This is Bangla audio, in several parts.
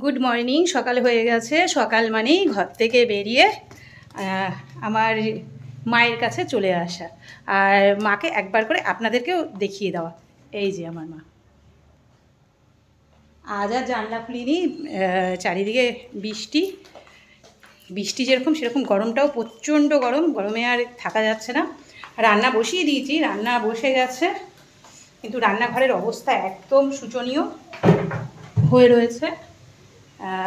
Good morning. সকাল হয়ে গেছে। সকাল মানেই ঘর থেকে বেরিয়ে আমার মায়ের কাছে চলে আসা, আর মাকে একবার করে আপনাদেরকেও দেখিয়ে দেওয়া। এই যে আমার মা। আজ আর জানলা খুলিনি, চারিদিকে বৃষ্টি বৃষ্টি যেরকম সেরকম গরমটাও প্রচণ্ড গরম। গরমে আর থাকা যাচ্ছে না। রান্না বসিয়ে দিয়েছি, রান্না বসে গেছে, কিন্তু রান্নাঘরের অবস্থা একদম শোচনীয় হয়ে রয়েছে।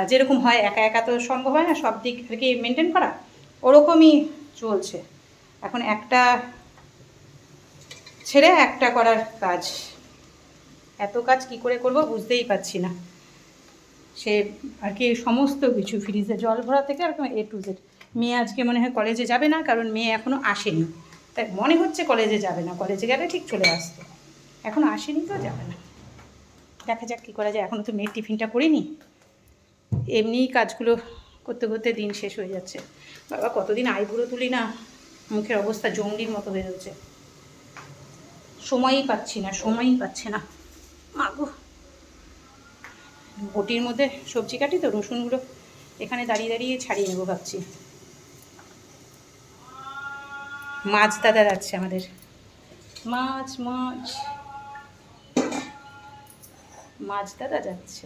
যেরকম হয়, একা একা তো সম্ভব হয় না সব দিক আর কি মেনটেন করা, ওরকমই চলছে এখন। একটা ছেড়ে একটা করার কাজ, এত কাজ কি করে করব বুঝতেই পারছি না। সে আর কি সমস্ত কিছু, ফ্রিজে জল ভরা থেকে আর এ টু জেড। মেয়ে আজকে মনে হয় কলেজে যাবে না, কারণ মেয়ে এখনও আসেনি, তাই মনে হচ্ছে কলেজে যাবে না। কলেজে গেলে ঠিক চলে আসতো, এখনও আসেনি তো যাবে না। দেখা যাক কী করা যায়। এখনও তো মেয়ের টিফিনটা করিনি, এমনিই কাজগুলো করতে করতে দিন শেষ হয়ে যাচ্ছে। বাবা কতদিন আইবুড়ো তুলি না, মুখের অবস্থা জঙ্গলির মতো হয়ে যাচ্ছে। সময়ই পাচ্ছি না। মাগো, বটির মধ্যে সবজি কাটি তো, রসুনগুলো এখানে দাঁড়িয়ে দাঁড়িয়ে ছাড়িয়ে নেবো ভাবছি। মাছ দাদা যাচ্ছে আমাদের, মাছ দাদা যাচ্ছে।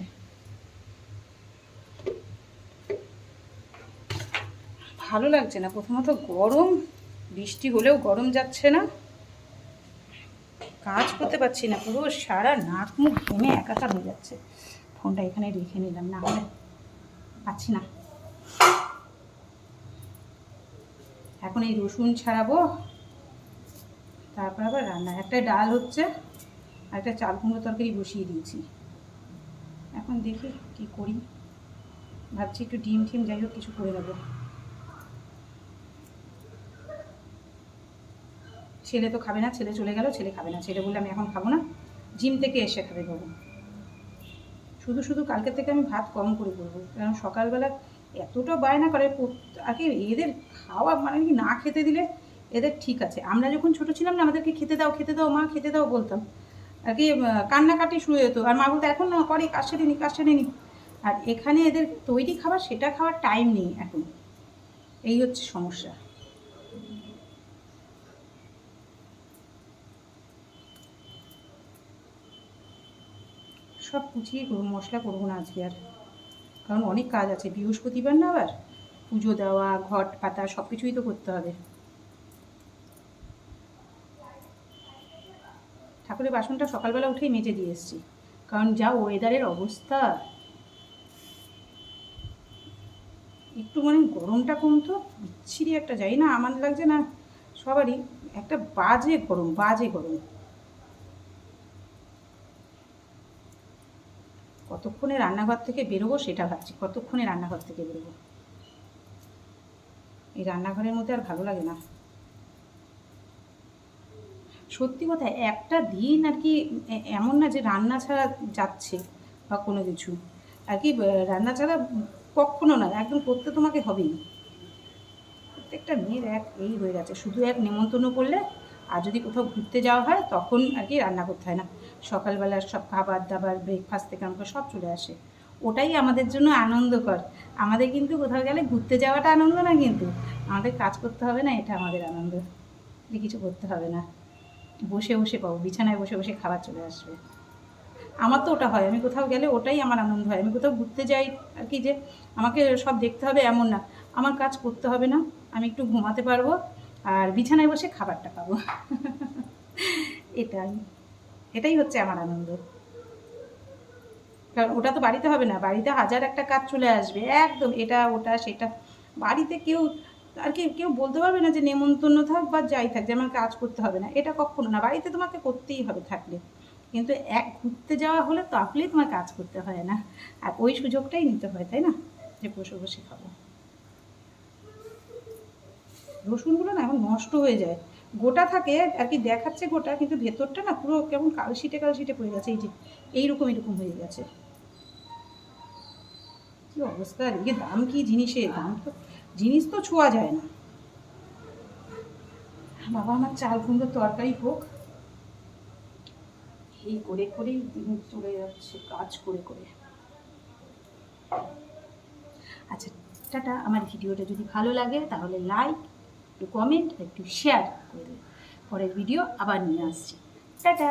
ভালো লাগছে না, প্রথমত গরম, বৃষ্টি হলেও গরম যাচ্ছে না, কাজ করতে পারছি না, পুরো সারা নাক মুখ ঘেমে একাকার হয়ে যাচ্ছে। ফোনটা এখানে রেখে নিলাম, না হলে পাচ্ছি না। এখন এই রসুন ছাড়াবো, তারপর আবার রান্না। একটা ডাল হচ্ছে আর একটা চাল কুমড়ো তরকারি বসিয়ে দিয়েছি। এখন দেখি কি করি, ভাবছি একটু ডিম টিম যাই হোক কিছু করে দেবো। ছেলে তো খাবে না, ছেলে চলে গেল, ছেলে খাবে না। ছেলে বললে আমি এখন খাবো না, জিম থেকে এসে খাবে বাবু। শুধু শুধু কালকে থেকে আমি ভাত কম করে করবো, কারণ সকালবেলা এতটা বায়না করে আর কি। এদের খাওয়া মানে কি, না খেতে দিলে এদের ঠিক আছে। আমরা যখন ছোটো ছিলাম না, আমাদেরকে খেতে দাও মা, খেতে দাও বলতাম আর কি, কান্নাকাটি শুরু হতো, আর মা বলতো এখন না করে, কাজ সেরে নি। আর এখানে এদের তৈরি খাবার, সেটা খাওয়ার টাইম নেই এখন। এই হচ্ছে সমস্যা। সব কুচিয়ে মশলা করবো না আজকে আর, কারণ অনেক কাজ আছে। বৃহস্পতিবার না, আবার পুজো দেওয়া, ঘট পাতা সব কিছুই তো করতে হবে। ঠাকুরের বাসনটা সকালবেলা উঠেই মেজে দিয়ে এসেছি, কারণ যা ওয়েদারের অবস্থা। একটু মানে গরমটা কমতো, বিচ্ছিরি একটা, যাই না আমার লাগছে না সবারই, একটা বাজে গরম। কতক্ষণে রান্নাঘর থেকে বেরোবো সেটা ভাবছি, কতক্ষণে রান্নাঘর থেকে বেরোবো। এই রান্নাঘরের মধ্যে আর ভালো লাগে না, সত্যি কথা। একটা দিন আর কি এমন না যে রান্না ছাড়া যাচ্ছে বা কোনো কিছু আর কি, রান্না ছাড়া কখনো না, একদম করতে তোমাকে হবেই। প্রত্যেকটা মেয়ের এক এই হয়ে গেছে, শুধু এক নেমন্তন্ন করলে আর যদি কোথাও ঘুরতে যাওয়া হয় তখন আর কি রান্না করতে হয় না। সকালবেলার সব খাবার দাবার, ব্রেকফাস্ট থেকে আমাকে সব চলে আসে, ওটাই আমাদের জন্য আনন্দকর। আমাদের কিন্তু কোথাও গেলে ঘুরতে যাওয়াটা আনন্দ না, কিন্তু আমাদের কাজ করতে হবে না, এটা আমাদের আনন্দ, যে কিছু করতে হবে না। বসে বসে পাবো, বিছানায় বসে বসে খাবার চলে আসবে। আমার তো ওটা হয়, আমি কোথাও গেলে ওটাই আমার আনন্দ হয়। আমি কোথাও ঘুরতে যাই আর কি, যে আমাকে সব দেখতে হবে এমন না, আমার কাজ করতে হবে না, আমি একটু ঘুমাতে পারবো আর বিছানায় বসে খাবারটা পাবো। এটাই এটাই হচ্ছে আমার আনন্দ। কারণ ওটা তো বাড়িতে হবে না, বাড়িতে হাজার একটা কাজ চলে আসবে, একদম এটা ওটা সেটা। বাড়িতে কেউ আর কি কেউ বলতে পারবে না যে নেমন্তন্ন থাক বা যাই থাক যে আমার কাজ করতে হবে না, এটা কখনো না। বাড়িতে তোমাকে করতেই হবে থাকলে, কিন্তু এক ঘুরতে যাওয়া হলে তাহলেই তোমার কাজ করতে হয় না, আর ওই সুযোগটাই নিতে হয়, তাই না, যে বসে বসে খাবো। রসুনগুলো না এখন নষ্ট হয়ে যায়, গোটা থাকে আর কি, দেখাচ্ছে গোটা, কিন্তু ভেতরটা না পুরো কেমন কালশিটে পড়ে গেছে। এই যে এরকম হয়ে গেছে, কি অবস্থা। এর দাম কি জিনিসের, দাম তো জিনিস তো ছোঁয়া যায় না। বাবা আমার চাল কুমড়োর তরকারি হোক, এই করে করেই দিন চলে যাচ্ছে, কাজ করে করে। আচ্ছা, টাটা। আমার ভিডিওটা যদি ভালো লাগে তাহলে লাইক, একটু কমেন্ট, একটু শেয়ার করে দেবে। পরের ভিডিও আবার নিয়ে আসছি। টাটা।